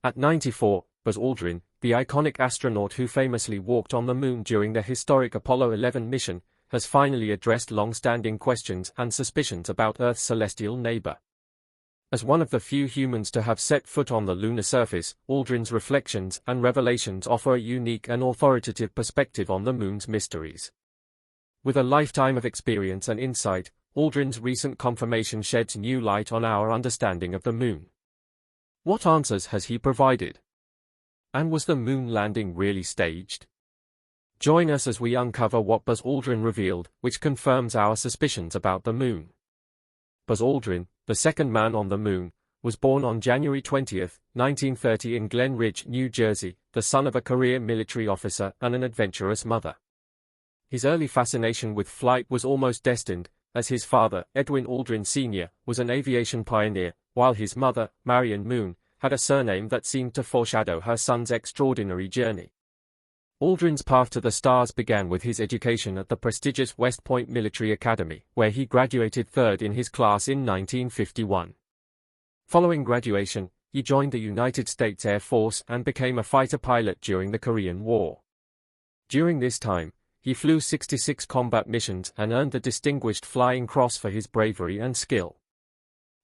At 94, Buzz Aldrin, the iconic astronaut who famously walked on the moon during the historic Apollo 11 mission, has finally addressed long-standing questions and suspicions about Earth's celestial neighbor. As one of the few humans to have set foot on the lunar surface, Aldrin's reflections and revelations offer a unique and authoritative perspective on the moon's mysteries. With a lifetime of experience and insight, Aldrin's recent confirmation sheds new light on our understanding of the moon. What answers has he provided? And was the moon landing really staged? Join us as we uncover what Buzz Aldrin revealed, which confirms our suspicions about the moon. Buzz Aldrin, the second man on the moon, was born on January 20, 1930 in Glen Ridge, New Jersey, the son of a career military officer and an adventurous mother. His early fascination with flight was almost destined, as his father, Edwin Aldrin Sr., was an aviation pioneer, while his mother, Marion Moon, had a surname that seemed to foreshadow her son's extraordinary journey. Aldrin's path to the stars began with his education at the prestigious West Point Military Academy, where he graduated third in his class in 1951. Following graduation, he joined the United States Air Force and became a fighter pilot during the Korean War. During this time, he flew 66 combat missions and earned the Distinguished Flying Cross for his bravery and skill.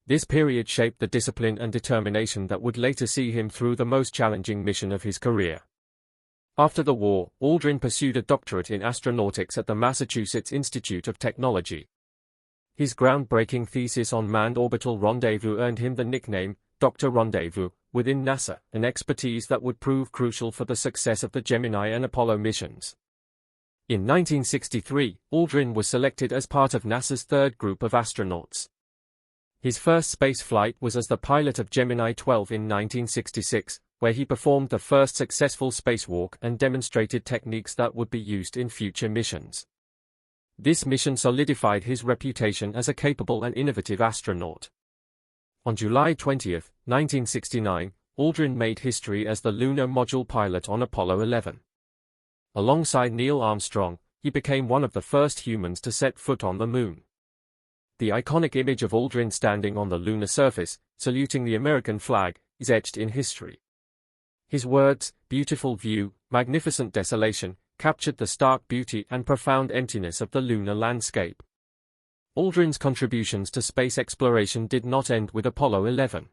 This period shaped the discipline and determination that would later see him through the most challenging mission of his career. After the war, Aldrin pursued a doctorate in astronautics at the Massachusetts Institute of Technology. His groundbreaking thesis on manned orbital rendezvous earned him the nickname, Dr. Rendezvous, within NASA, an expertise that would prove crucial for the success of the Gemini and Apollo missions. In 1963, Aldrin was selected as part of NASA's third group of astronauts. His first space flight was as the pilot of Gemini 12 in 1966, where he performed the first successful spacewalk and demonstrated techniques that would be used in future missions. This mission solidified his reputation as a capable and innovative astronaut. On July 20, 1969, Aldrin made history as the lunar module pilot on Apollo 11. Alongside Neil Armstrong, he became one of the first humans to set foot on the moon. The iconic image of Aldrin standing on the lunar surface, saluting the American flag, is etched in history. His words, "beautiful view, magnificent desolation," captured the stark beauty and profound emptiness of the lunar landscape. Aldrin's contributions to space exploration did not end with Apollo 11.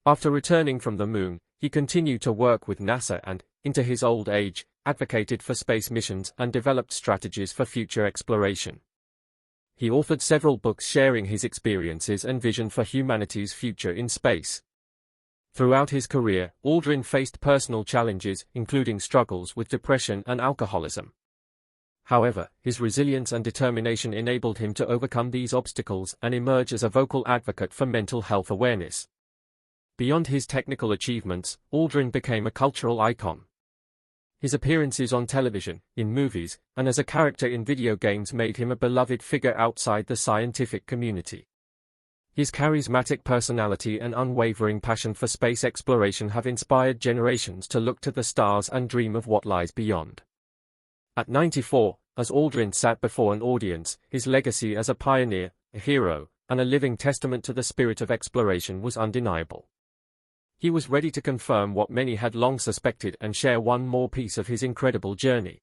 After returning from the moon, he continued to work with NASA and, into his old age, advocated for space missions and developed strategies for future exploration. He authored several books sharing his experiences and vision for humanity's future in space. Throughout his career, Aldrin faced personal challenges, including struggles with depression and alcoholism. However, his resilience and determination enabled him to overcome these obstacles and emerge as a vocal advocate for mental health awareness. Beyond his technical achievements, Aldrin became a cultural icon. His appearances on television, in movies, and as a character in video games made him a beloved figure outside the scientific community. His charismatic personality and unwavering passion for space exploration have inspired generations to look to the stars and dream of what lies beyond. At 94, as Aldrin sat before an audience, his legacy as a pioneer, a hero, and a living testament to the spirit of exploration was undeniable. He was ready to confirm what many had long suspected and share one more piece of his incredible journey.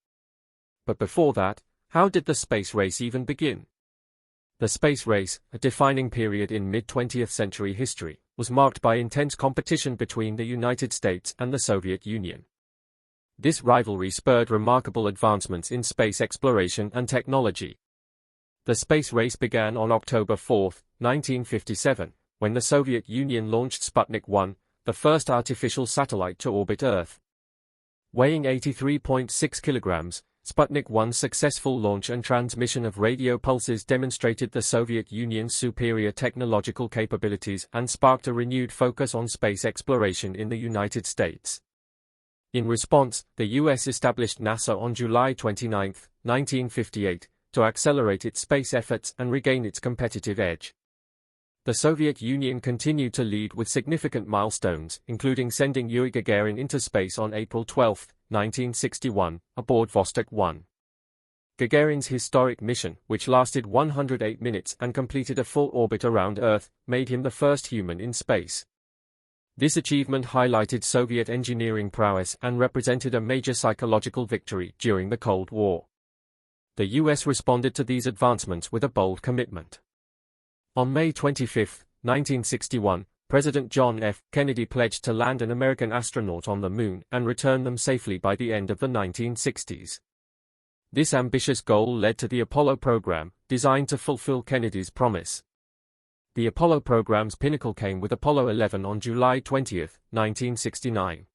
But before that, how did the space race even begin? The space race, a defining period in mid-20th century history, was marked by intense competition between the United States and the Soviet Union. This rivalry spurred remarkable advancements in space exploration and technology. The space race began on October 4, 1957, when the Soviet Union launched Sputnik 1, the first artificial satellite to orbit Earth. Weighing 83.6 kilograms, Sputnik 1's successful launch and transmission of radio pulses demonstrated the Soviet Union's superior technological capabilities and sparked a renewed focus on space exploration in the United States. In response, the U.S. established NASA on July 29, 1958, to accelerate its space efforts and regain its competitive edge. The Soviet Union continued to lead with significant milestones, including sending Yuri Gagarin into space on April 12, 1961, aboard Vostok 1. Gagarin's historic mission, which lasted 108 minutes and completed a full orbit around Earth, made him the first human in space. This achievement highlighted Soviet engineering prowess and represented a major psychological victory during the Cold War. The US responded to these advancements with a bold commitment. On May 25, 1961, President John F. Kennedy pledged to land an American astronaut on the Moon and return them safely by the end of the 1960s. This ambitious goal led to the Apollo program, designed to fulfill Kennedy's promise. The Apollo program's pinnacle came with Apollo 11 on July 20, 1969.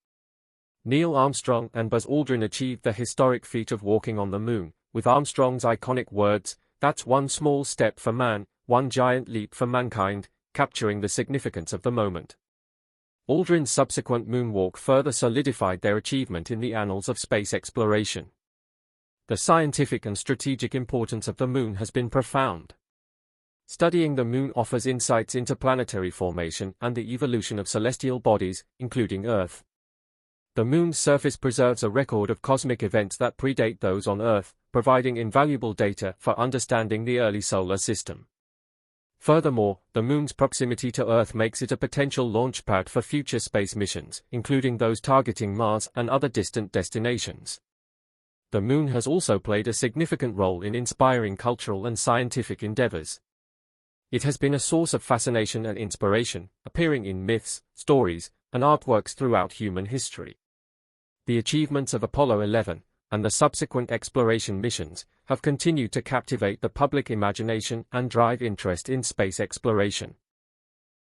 Neil Armstrong and Buzz Aldrin achieved the historic feat of walking on the Moon, with Armstrong's iconic words, "That's one small step for man, one giant leap for mankind," capturing the significance of the moment. Aldrin's subsequent moonwalk further solidified their achievement in the annals of space exploration. The scientific and strategic importance of the Moon has been profound. Studying the Moon offers insights into planetary formation and the evolution of celestial bodies, including Earth. The Moon's surface preserves a record of cosmic events that predate those on Earth, providing invaluable data for understanding the early solar system. Furthermore, the Moon's proximity to Earth makes it a potential launchpad for future space missions, including those targeting Mars and other distant destinations. The Moon has also played a significant role in inspiring cultural and scientific endeavors. It has been a source of fascination and inspiration, appearing in myths, stories, and artworks throughout human history. The achievements of Apollo 11, and the subsequent exploration missions, have continued to captivate the public imagination and drive interest in space exploration.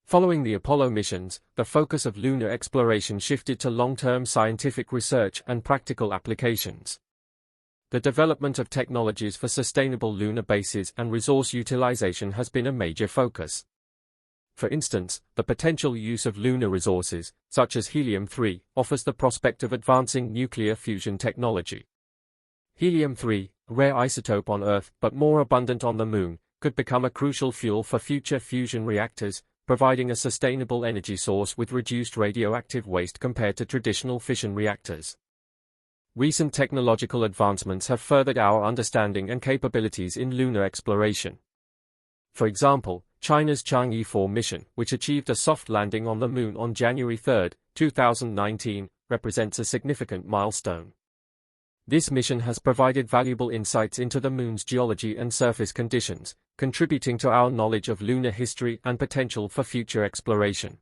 Following the Apollo missions, the focus of lunar exploration shifted to long-term scientific research and practical applications. The development of technologies for sustainable lunar bases and resource utilization has been a major focus. For instance, the potential use of lunar resources, such as helium-3, offers the prospect of advancing nuclear fusion technology. Helium-3, a rare isotope on Earth but more abundant on the Moon, could become a crucial fuel for future fusion reactors, providing a sustainable energy source with reduced radioactive waste compared to traditional fission reactors. Recent technological advancements have furthered our understanding and capabilities in lunar exploration. For example, China's Chang'e 4 mission, which achieved a soft landing on the Moon on January 3, 2019, represents a significant milestone. This mission has provided valuable insights into the Moon's geology and surface conditions, contributing to our knowledge of lunar history and potential for future exploration.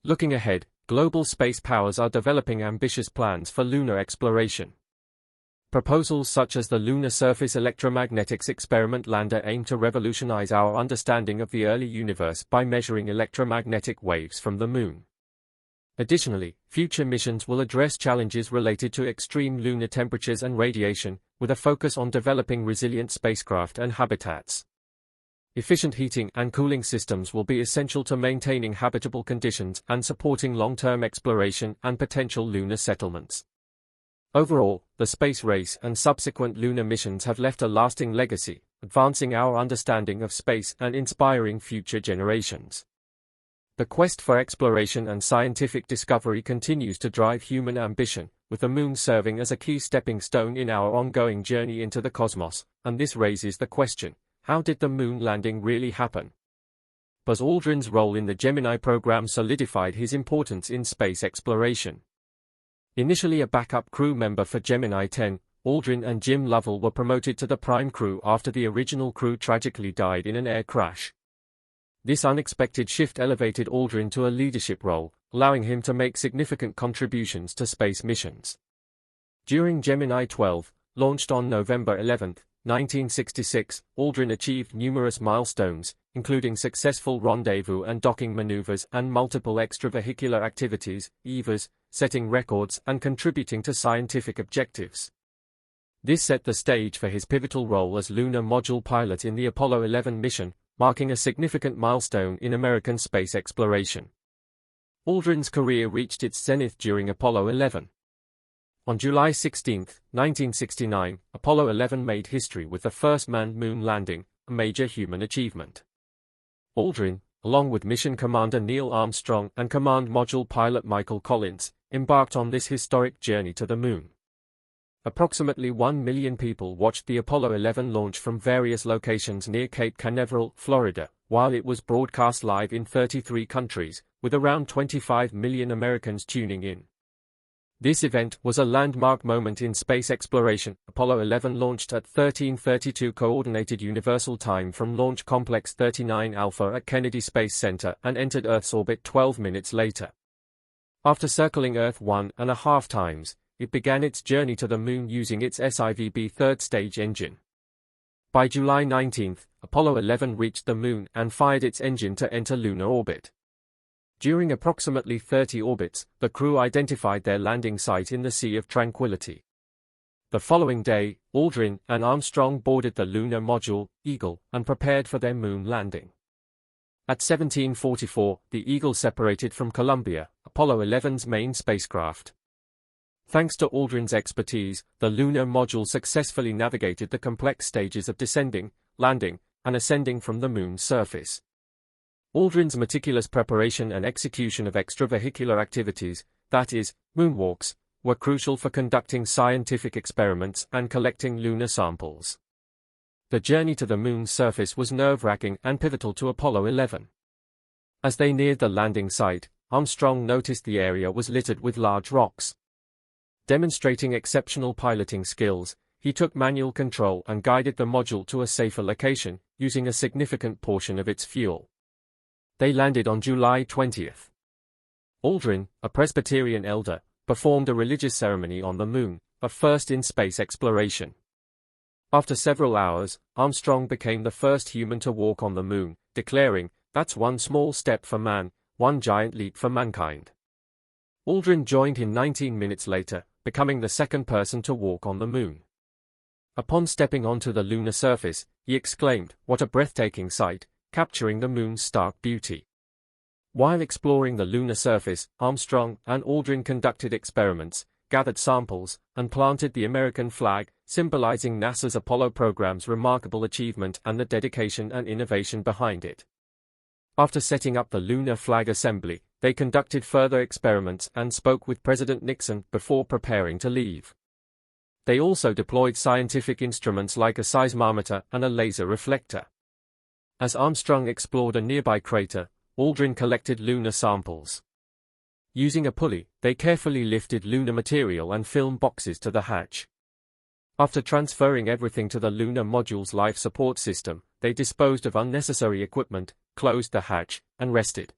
Looking ahead, global space powers are developing ambitious plans for lunar exploration. Proposals such as the Lunar Surface Electromagnetics Experiment Lander aim to revolutionize our understanding of the early universe by measuring electromagnetic waves from the Moon. Additionally, future missions will address challenges related to extreme lunar temperatures and radiation, with a focus on developing resilient spacecraft and habitats. Efficient heating and cooling systems will be essential to maintaining habitable conditions and supporting long-term exploration and potential lunar settlements. Overall, the space race and subsequent lunar missions have left a lasting legacy, advancing our understanding of space and inspiring future generations. The quest for exploration and scientific discovery continues to drive human ambition, with the Moon serving as a key stepping stone in our ongoing journey into the cosmos, and this raises the question: how did the Moon landing really happen? Buzz Aldrin's role in the Gemini program solidified his importance in space exploration. Initially a backup crew member for Gemini 10, Aldrin and Jim Lovell were promoted to the prime crew after the original crew tragically died in an air crash. This unexpected shift elevated Aldrin to a leadership role, allowing him to make significant contributions to space missions. During Gemini 12, launched on November 11, 1966, Aldrin achieved numerous milestones, including successful rendezvous and docking maneuvers and multiple extravehicular activities, EVAs, setting records and contributing to scientific objectives. This set the stage for his pivotal role as lunar module pilot in the Apollo 11 mission, marking a significant milestone in American space exploration. Aldrin's career reached its zenith during Apollo 11. On July 16, 1969, Apollo 11 made history with the first manned moon landing, a major human achievement. Aldrin, along with mission commander Neil Armstrong and command module pilot Michael Collins, embarked on this historic journey to the Moon. Approximately 1 million people watched the Apollo 11 launch from various locations near Cape Canaveral, Florida, while it was broadcast live in 33 countries, with around 25 million Americans tuning in. This event was a landmark moment in space exploration. Apollo 11 launched at 13:32 Coordinated Universal Time from Launch Complex 39 Alpha at Kennedy Space Center and entered Earth's orbit 12 minutes later. After circling Earth 1.5 times, it began its journey to the Moon using its SIVB third-stage engine. By July 19, Apollo 11 reached the Moon and fired its engine to enter lunar orbit. During approximately 30 orbits, the crew identified their landing site in the Sea of Tranquility. The following day, Aldrin and Armstrong boarded the lunar module, Eagle, and prepared for their Moon landing. At 17:44, the Eagle separated from Columbia, Apollo 11's main spacecraft. Thanks to Aldrin's expertise, the lunar module successfully navigated the complex stages of descending, landing, and ascending from the Moon's surface. Aldrin's meticulous preparation and execution of extravehicular activities, that is, moonwalks, were crucial for conducting scientific experiments and collecting lunar samples. The journey to the Moon's surface was nerve-wracking and pivotal to Apollo 11. As they neared the landing site, Armstrong noticed the area was littered with large rocks. Demonstrating exceptional piloting skills, he took manual control and guided the module to a safer location, using a significant portion of its fuel. They landed on July 20. Aldrin, a Presbyterian elder, performed a religious ceremony on the Moon, a first in space exploration. After several hours, Armstrong became the first human to walk on the Moon, declaring, "That's one small step for man, one giant leap for mankind." Aldrin joined him 19 minutes later, becoming the second person to walk on the Moon. Upon stepping onto the lunar surface, he exclaimed, "What a breathtaking sight, capturing the Moon's stark beauty." While exploring the lunar surface, Armstrong and Aldrin conducted experiments, gathered samples, and planted the American flag, symbolizing NASA's Apollo program's remarkable achievement and the dedication and innovation behind it. After setting up the lunar flag assembly, they conducted further experiments and spoke with President Nixon before preparing to leave. They also deployed scientific instruments like a seismometer and a laser reflector. As Armstrong explored a nearby crater, Aldrin collected lunar samples. Using a pulley, they carefully lifted lunar material and film boxes to the hatch. After transferring everything to the lunar module's life support system, they disposed of unnecessary equipment, closed the hatch, and rested.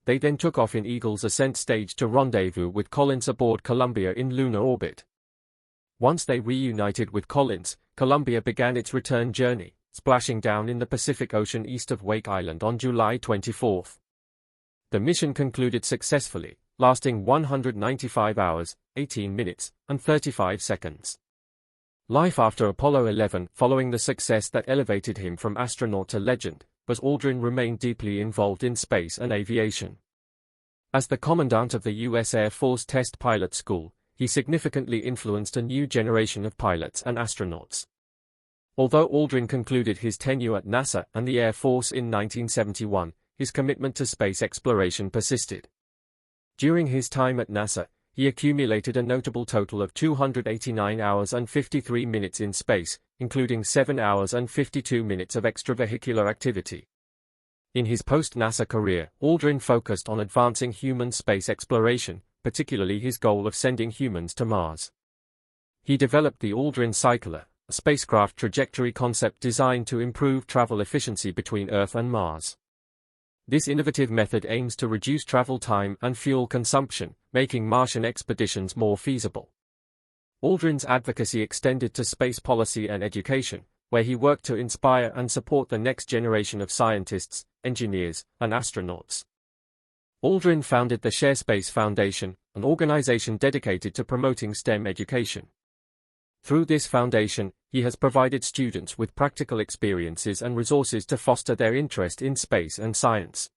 They then took off in Eagle's ascent stage to rendezvous with Collins aboard Columbia in lunar orbit. Once they reunited with Collins, Columbia began its return journey, splashing down in the Pacific Ocean east of Wake Island on July 24. The mission concluded successfully, lasting 195 hours, 18 minutes, and 35 seconds. Life after Apollo 11. Following the success that elevated him from astronaut to legend, Buzz Aldrin remained deeply involved in space and aviation. As the commandant of the U.S. Air Force Test Pilot School, he significantly influenced a new generation of pilots and astronauts. Although Aldrin concluded his tenure at NASA and the Air Force in 1971, his commitment to space exploration persisted. During his time at NASA, he accumulated a notable total of 289 hours and 53 minutes in space, including 7 hours and 52 minutes of extravehicular activity. In his post-NASA career, Aldrin focused on advancing human space exploration, particularly his goal of sending humans to Mars. He developed the Aldrin Cycler, a spacecraft trajectory concept designed to improve travel efficiency between Earth and Mars. This innovative method aims to reduce travel time and fuel consumption, making Martian expeditions more feasible. Aldrin's advocacy extended to space policy and education, where he worked to inspire and support the next generation of scientists, engineers, and astronauts. Aldrin founded the ShareSpace Foundation, an organization dedicated to promoting STEM education. Through this foundation, he has provided students with practical experiences and resources to foster their interest in space and science.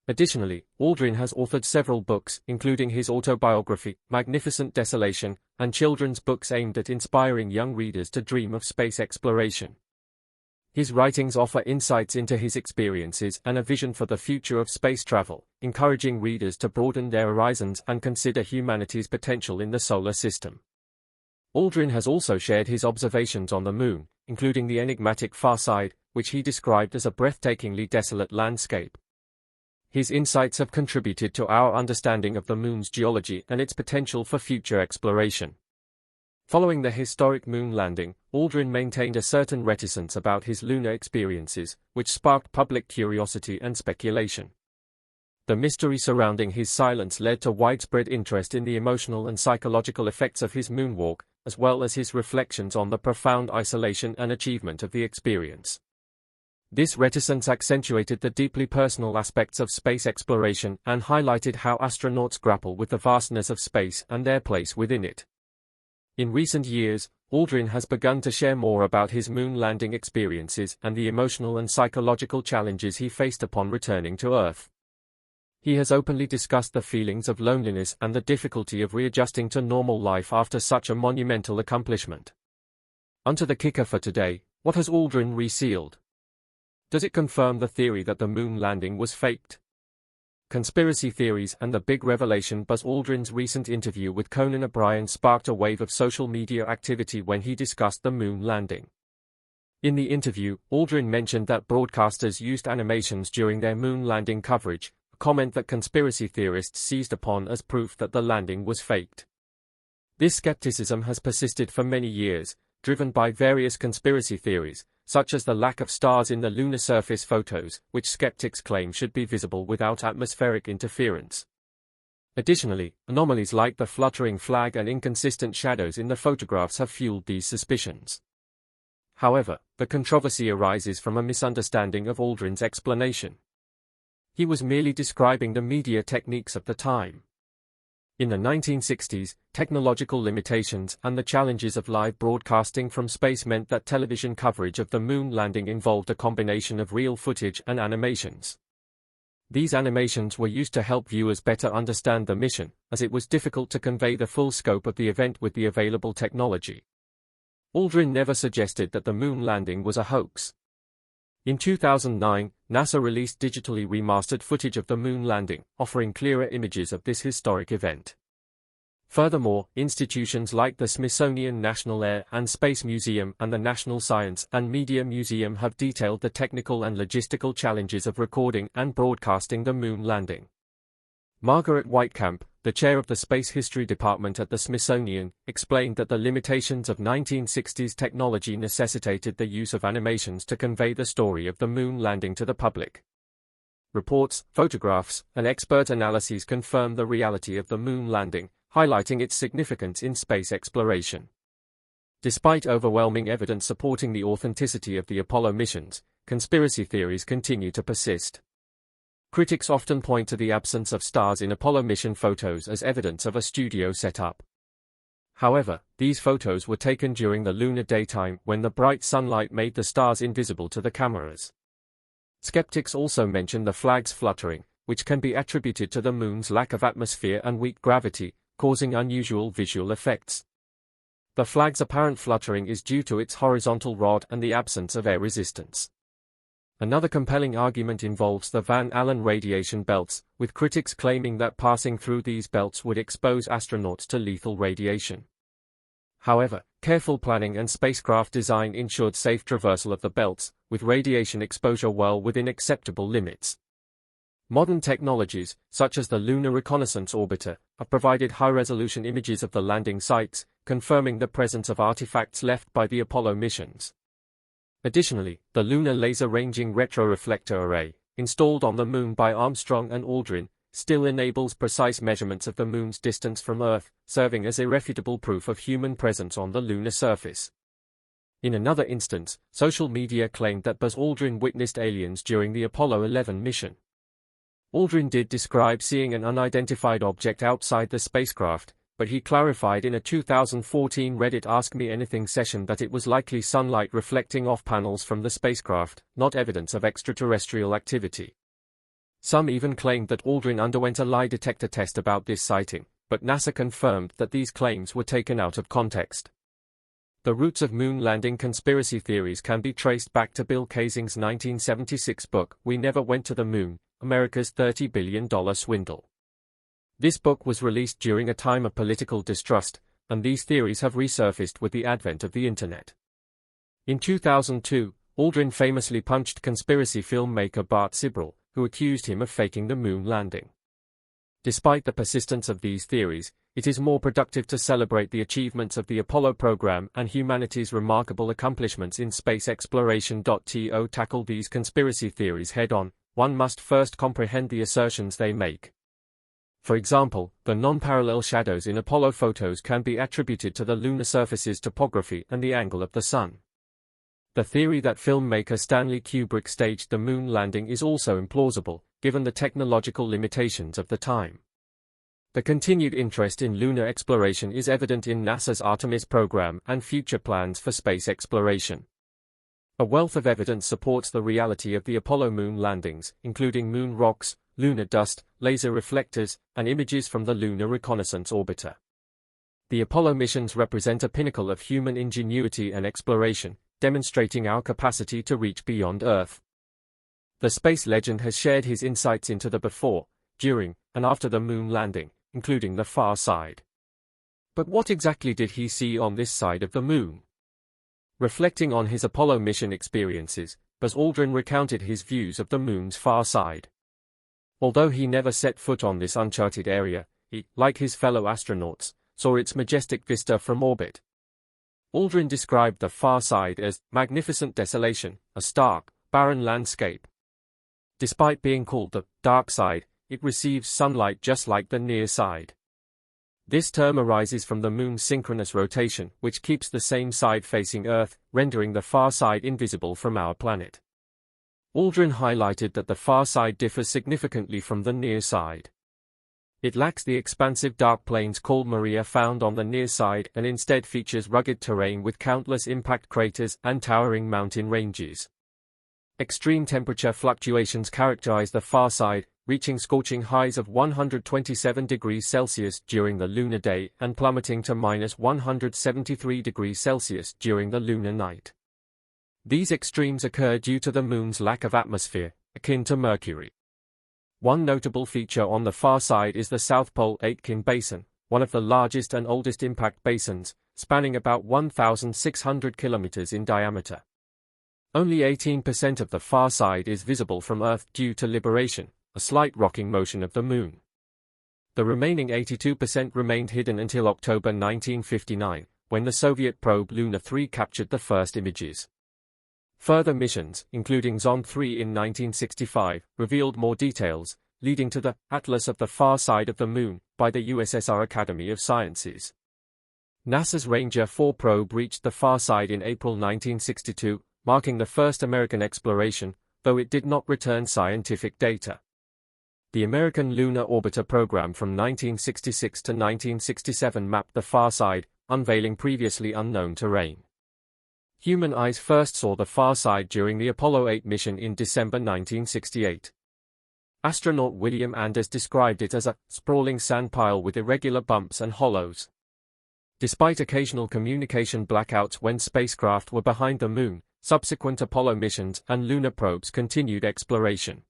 Additionally, Aldrin has authored several books, including his autobiography, Magnificent Desolation, and children's books aimed at inspiring young readers to dream of space exploration. His writings offer insights into his experiences and a vision for the future of space travel, encouraging readers to broaden their horizons and consider humanity's potential in the solar system. Aldrin has also shared his observations on the Moon, including the enigmatic far side, which he described as a breathtakingly desolate landscape. His insights have contributed to our understanding of the Moon's geology and its potential for future exploration. Following the historic Moon landing, Aldrin maintained a certain reticence about his lunar experiences, which sparked public curiosity and speculation. The mystery surrounding his silence led to widespread interest in the emotional and psychological effects of his moonwalk, as well as his reflections on the profound isolation and achievement of the experience. This reticence accentuated the deeply personal aspects of space exploration and highlighted how astronauts grapple with the vastness of space and their place within it. In recent years, Aldrin has begun to share more about his moon landing experiences and the emotional and psychological challenges he faced upon returning to Earth. He has openly discussed the feelings of loneliness and the difficulty of readjusting to normal life after such a monumental accomplishment. Onto the kicker for today: what has Aldrin resealed? Does it confirm the theory that the moon landing was faked? Conspiracy theories and the big revelation. Buzz Aldrin's recent interview with Conan O'Brien sparked a wave of social media activity when he discussed the moon landing. In the interview, Aldrin mentioned that broadcasters used animations during their moon landing coverage, a comment that conspiracy theorists seized upon as proof that the landing was faked. This skepticism has persisted for many years, driven by various conspiracy theories, such as the lack of stars in the lunar surface photos, which skeptics claim should be visible without atmospheric interference. Additionally, anomalies like the fluttering flag and inconsistent shadows in the photographs have fueled these suspicions. However, the controversy arises from a misunderstanding of Aldrin's explanation. He was merely describing the media techniques of the time. In the 1960s, technological limitations and the challenges of live broadcasting from space meant that television coverage of the moon landing involved a combination of real footage and animations. These animations were used to help viewers better understand the mission, as it was difficult to convey the full scope of the event with the available technology. Aldrin never suggested that the moon landing was a hoax. In 2009, NASA released digitally remastered footage of the moon landing, offering clearer images of this historic event. Furthermore, institutions like the Smithsonian National Air and Space Museum and the National Science and Media Museum have detailed the technical and logistical challenges of recording and broadcasting the moon landing. Margaret Whitecamp, the chair of the Space History Department at the Smithsonian, explained that the limitations of 1960s technology necessitated the use of animations to convey the story of the moon landing to the public. Reports, photographs, and expert analyses confirm the reality of the moon landing, highlighting its significance in space exploration. Despite overwhelming evidence supporting the authenticity of the Apollo missions, conspiracy theories continue to persist. Critics often point to the absence of stars in Apollo mission photos as evidence of a studio setup. However, these photos were taken during the lunar daytime when the bright sunlight made the stars invisible to the cameras. Skeptics also mention the flag's fluttering, which can be attributed to the moon's lack of atmosphere and weak gravity, causing unusual visual effects. The flag's apparent fluttering is due to its horizontal rod and the absence of air resistance. Another compelling argument involves the Van Allen radiation belts, with critics claiming that passing through these belts would expose astronauts to lethal radiation. However, careful planning and spacecraft design ensured safe traversal of the belts, with radiation exposure well within acceptable limits. Modern technologies, such as the Lunar Reconnaissance Orbiter, have provided high-resolution images of the landing sites, confirming the presence of artifacts left by the Apollo missions. Additionally, the Lunar Laser Ranging Retroreflector Array, installed on the Moon by Armstrong and Aldrin, still enables precise measurements of the Moon's distance from Earth, serving as irrefutable proof of human presence on the lunar surface. In another instance, social media claimed that Buzz Aldrin witnessed aliens during the Apollo 11 mission. Aldrin did describe seeing an unidentified object outside the spacecraft, but he clarified in a 2014 Reddit Ask Me Anything session that it was likely sunlight reflecting off panels from the spacecraft, not evidence of extraterrestrial activity. Some even claimed that Aldrin underwent a lie detector test about this sighting, but NASA confirmed that these claims were taken out of context. The roots of moon landing conspiracy theories can be traced back to Bill Kaysing's 1976 book, We Never Went to the Moon, America's $30 Billion Swindle. This book was released during a time of political distrust, and these theories have resurfaced with the advent of the Internet. In 2002, Aldrin famously punched conspiracy filmmaker Bart Sibrel, who accused him of faking the moon landing. Despite the persistence of these theories, it is more productive to celebrate the achievements of the Apollo program and humanity's remarkable accomplishments in space exploration. To tackle these conspiracy theories head-on, one must first comprehend the assertions they make. For example, the non-parallel shadows in Apollo photos can be attributed to the lunar surface's topography and the angle of the Sun. The theory that filmmaker Stanley Kubrick staged the moon landing is also implausible, given the technological limitations of the time. The continued interest in lunar exploration is evident in NASA's Artemis program and future plans for space exploration. A wealth of evidence supports the reality of the Apollo moon landings, including moon rocks, lunar dust, laser reflectors, and images from the Lunar Reconnaissance Orbiter. The Apollo missions represent a pinnacle of human ingenuity and exploration, demonstrating our capacity to reach beyond Earth. The space legend has shared his insights into the before, during, and after the moon landing, including the far side. But what exactly did he see on this side of the moon? Reflecting on his Apollo mission experiences, Buzz Aldrin recounted his views of the moon's far side. Although he never set foot on this uncharted area, he, like his fellow astronauts, saw its majestic vista from orbit. Aldrin described the far side as magnificent desolation, a stark, barren landscape. Despite being called the dark side, it receives sunlight just like the near side. This term arises from the moon's synchronous rotation, which keeps the same side facing Earth, rendering the far side invisible from our planet. Aldrin highlighted that the far side differs significantly from the near side. It lacks the expansive dark plains called Maria found on the near side and instead features rugged terrain with countless impact craters and towering mountain ranges. Extreme temperature fluctuations characterize the far side, reaching scorching highs of 127 degrees Celsius during the lunar day and plummeting to -173 degrees Celsius during the lunar night. These extremes occur due to the moon's lack of atmosphere, akin to Mercury. One notable feature on the far side is the South Pole Aitken Basin, one of the largest and oldest impact basins, spanning about 1,600 kilometers in diameter. Only 18% of the far side is visible from Earth due to libration, a slight rocking motion of the moon. The remaining 82% remained hidden until October 1959, when the Soviet probe Luna 3 captured the first images. Further missions, including Zond 3 in 1965, revealed more details, leading to the Atlas of the Far Side of the Moon by the USSR Academy of Sciences. NASA's Ranger 4 probe reached the far side in April 1962, marking the first American exploration, though it did not return scientific data. The American Lunar Orbiter program from 1966 to 1967 mapped the far side, unveiling previously unknown terrain. Human eyes first saw the far side during the Apollo 8 mission in December 1968. Astronaut William Anders described it as a sprawling sand pile with irregular bumps and hollows. Despite occasional communication blackouts when spacecraft were behind the moon, subsequent Apollo missions and lunar probes continued exploration.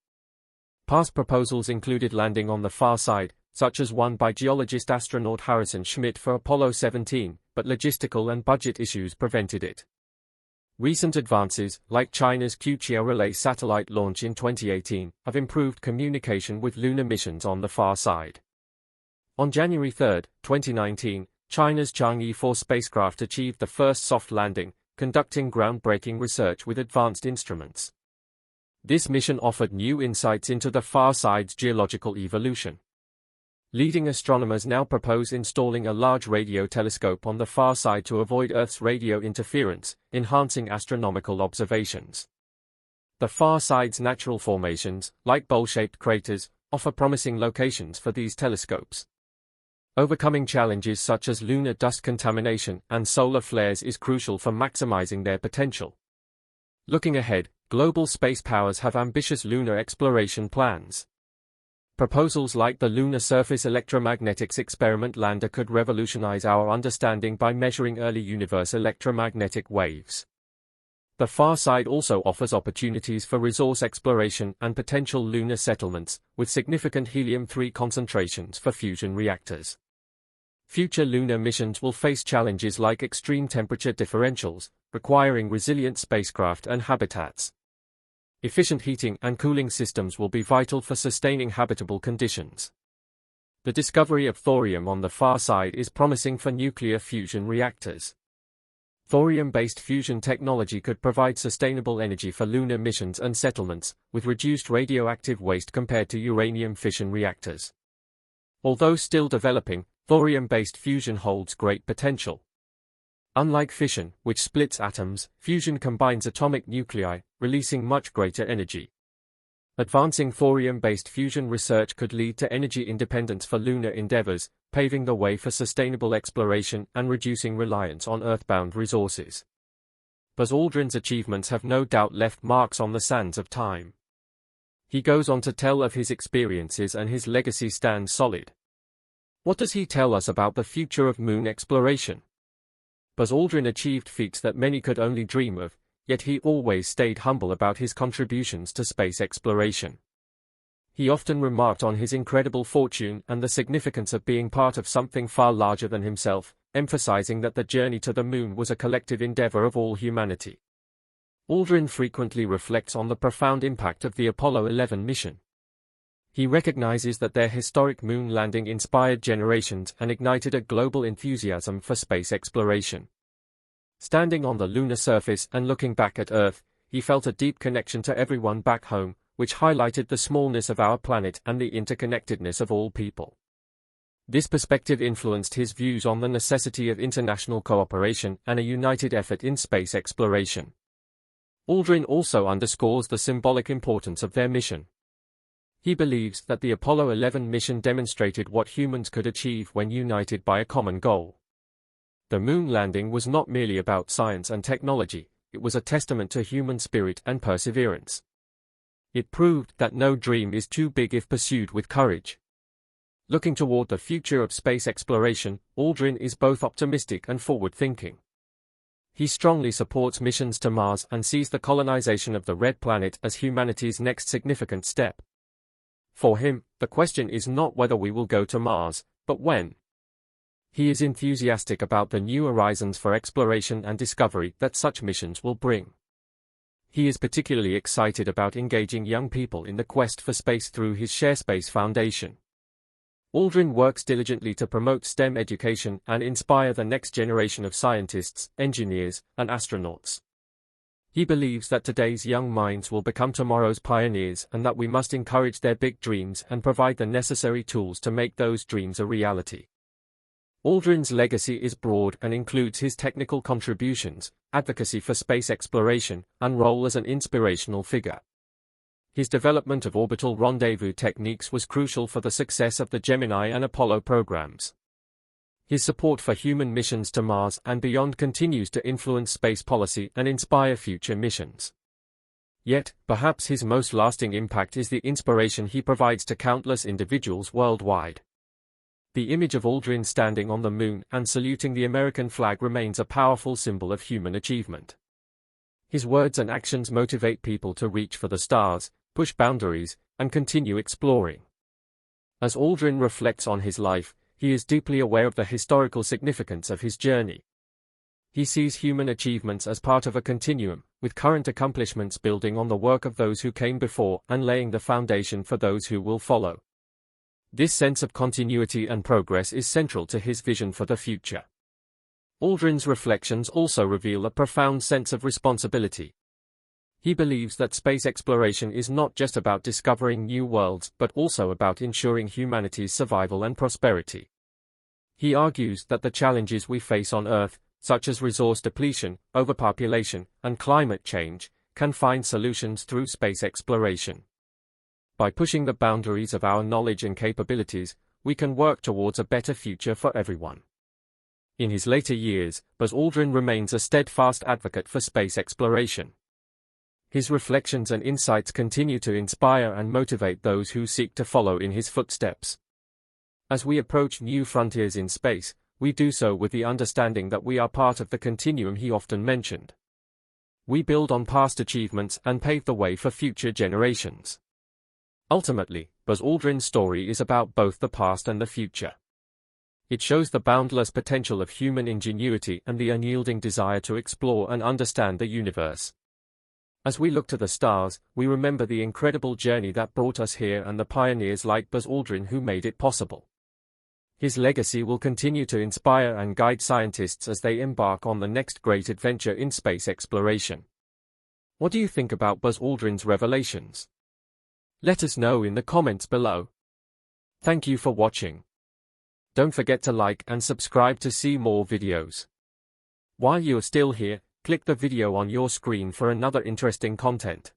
Past proposals included landing on the far side, such as one by geologist astronaut Harrison Schmitt for Apollo 17, but logistical and budget issues prevented it. Recent advances, like China's Qiuqiao relay satellite launch in 2018, have improved communication with lunar missions on the far side. On January 3, 2019, China's Chang'e 4 spacecraft achieved the first soft landing, conducting groundbreaking research with advanced instruments. This mission offered new insights into the far side's geological evolution. Leading astronomers now propose installing a large radio telescope on the far side to avoid Earth's radio interference, enhancing astronomical observations. The far side's natural formations, like bowl-shaped craters, offer promising locations for these telescopes. Overcoming challenges such as lunar dust contamination and solar flares is crucial for maximizing their potential. Looking ahead, global space powers have ambitious lunar exploration plans. Proposals like the Lunar Surface Electromagnetics Experiment Lander could revolutionize our understanding by measuring early universe electromagnetic waves. The far side also offers opportunities for resource exploration and potential lunar settlements, with significant helium-3 concentrations for fusion reactors. Future lunar missions will face challenges like extreme temperature differentials, requiring resilient spacecraft and habitats. Efficient heating and cooling systems will be vital for sustaining habitable conditions. The discovery of thorium on the far side is promising for nuclear fusion reactors. Thorium-based fusion technology could provide sustainable energy for lunar missions and settlements, with reduced radioactive waste compared to uranium fission reactors. Although still developing, thorium-based fusion holds great potential. Unlike fission, which splits atoms, fusion combines atomic nuclei, releasing much greater energy. Advancing thorium-based fusion research could lead to energy independence for lunar endeavors, paving the way for sustainable exploration and reducing reliance on earthbound resources. Buzz Aldrin's achievements have no doubt left marks on the sands of time. He goes on to tell of his experiences, and his legacy stands solid. What does he tell us about the future of moon exploration? Buzz Aldrin achieved feats that many could only dream of, yet he always stayed humble about his contributions to space exploration. He often remarked on his incredible fortune and the significance of being part of something far larger than himself, emphasizing that the journey to the moon was a collective endeavor of all humanity. Aldrin frequently reflects on the profound impact of the Apollo 11 mission. He recognizes that their historic moon landing inspired generations and ignited a global enthusiasm for space exploration. Standing on the lunar surface and looking back at Earth, he felt a deep connection to everyone back home, which highlighted the smallness of our planet and the interconnectedness of all people. This perspective influenced his views on the necessity of international cooperation and a united effort in space exploration. Aldrin also underscores the symbolic importance of their mission. He believes that the Apollo 11 mission demonstrated what humans could achieve when united by a common goal. The moon landing was not merely about science and technology, it was a testament to human spirit and perseverance. It proved that no dream is too big if pursued with courage. Looking toward the future of space exploration, Aldrin is both optimistic and forward-thinking. He strongly supports missions to Mars and sees the colonization of the Red Planet as humanity's next significant step. For him, the question is not whether we will go to Mars, but when. He is enthusiastic about the new horizons for exploration and discovery that such missions will bring. He is particularly excited about engaging young people in the quest for space through his ShareSpace Foundation. Aldrin works diligently to promote STEM education and inspire the next generation of scientists, engineers, and astronauts. He believes that today's young minds will become tomorrow's pioneers and that we must encourage their big dreams and provide the necessary tools to make those dreams a reality. Aldrin's legacy is broad and includes his technical contributions, advocacy for space exploration, and role as an inspirational figure. His development of orbital rendezvous techniques was crucial for the success of the Gemini and Apollo programs. His support for human missions to Mars and beyond continues to influence space policy and inspire future missions. Yet, perhaps his most lasting impact is the inspiration he provides to countless individuals worldwide. The image of Aldrin standing on the moon and saluting the American flag remains a powerful symbol of human achievement. His words and actions motivate people to reach for the stars, push boundaries, and continue exploring. As Aldrin reflects on his life, he is deeply aware of the historical significance of his journey. He sees human achievements as part of a continuum, with current accomplishments building on the work of those who came before and laying the foundation for those who will follow. This sense of continuity and progress is central to his vision for the future. Aldrin's reflections also reveal a profound sense of responsibility. He believes that space exploration is not just about discovering new worlds but also about ensuring humanity's survival and prosperity. He argues that the challenges we face on Earth, such as resource depletion, overpopulation, and climate change, can find solutions through space exploration. By pushing the boundaries of our knowledge and capabilities, we can work towards a better future for everyone. In his later years, Buzz Aldrin remains a steadfast advocate for space exploration. His reflections and insights continue to inspire and motivate those who seek to follow in his footsteps. As we approach new frontiers in space, we do so with the understanding that we are part of the continuum he often mentioned. We build on past achievements and pave the way for future generations. Ultimately, Buzz Aldrin's story is about both the past and the future. It shows the boundless potential of human ingenuity and the unyielding desire to explore and understand the universe. As we look to the stars, we remember the incredible journey that brought us here and the pioneers like Buzz Aldrin who made it possible. His legacy will continue to inspire and guide scientists as they embark on the next great adventure in space exploration. What do you think about Buzz Aldrin's revelations? Let us know in the comments below. Thank you for watching. Don't forget to like and subscribe to see more videos. While you're still here, click the video on your screen for another interesting content.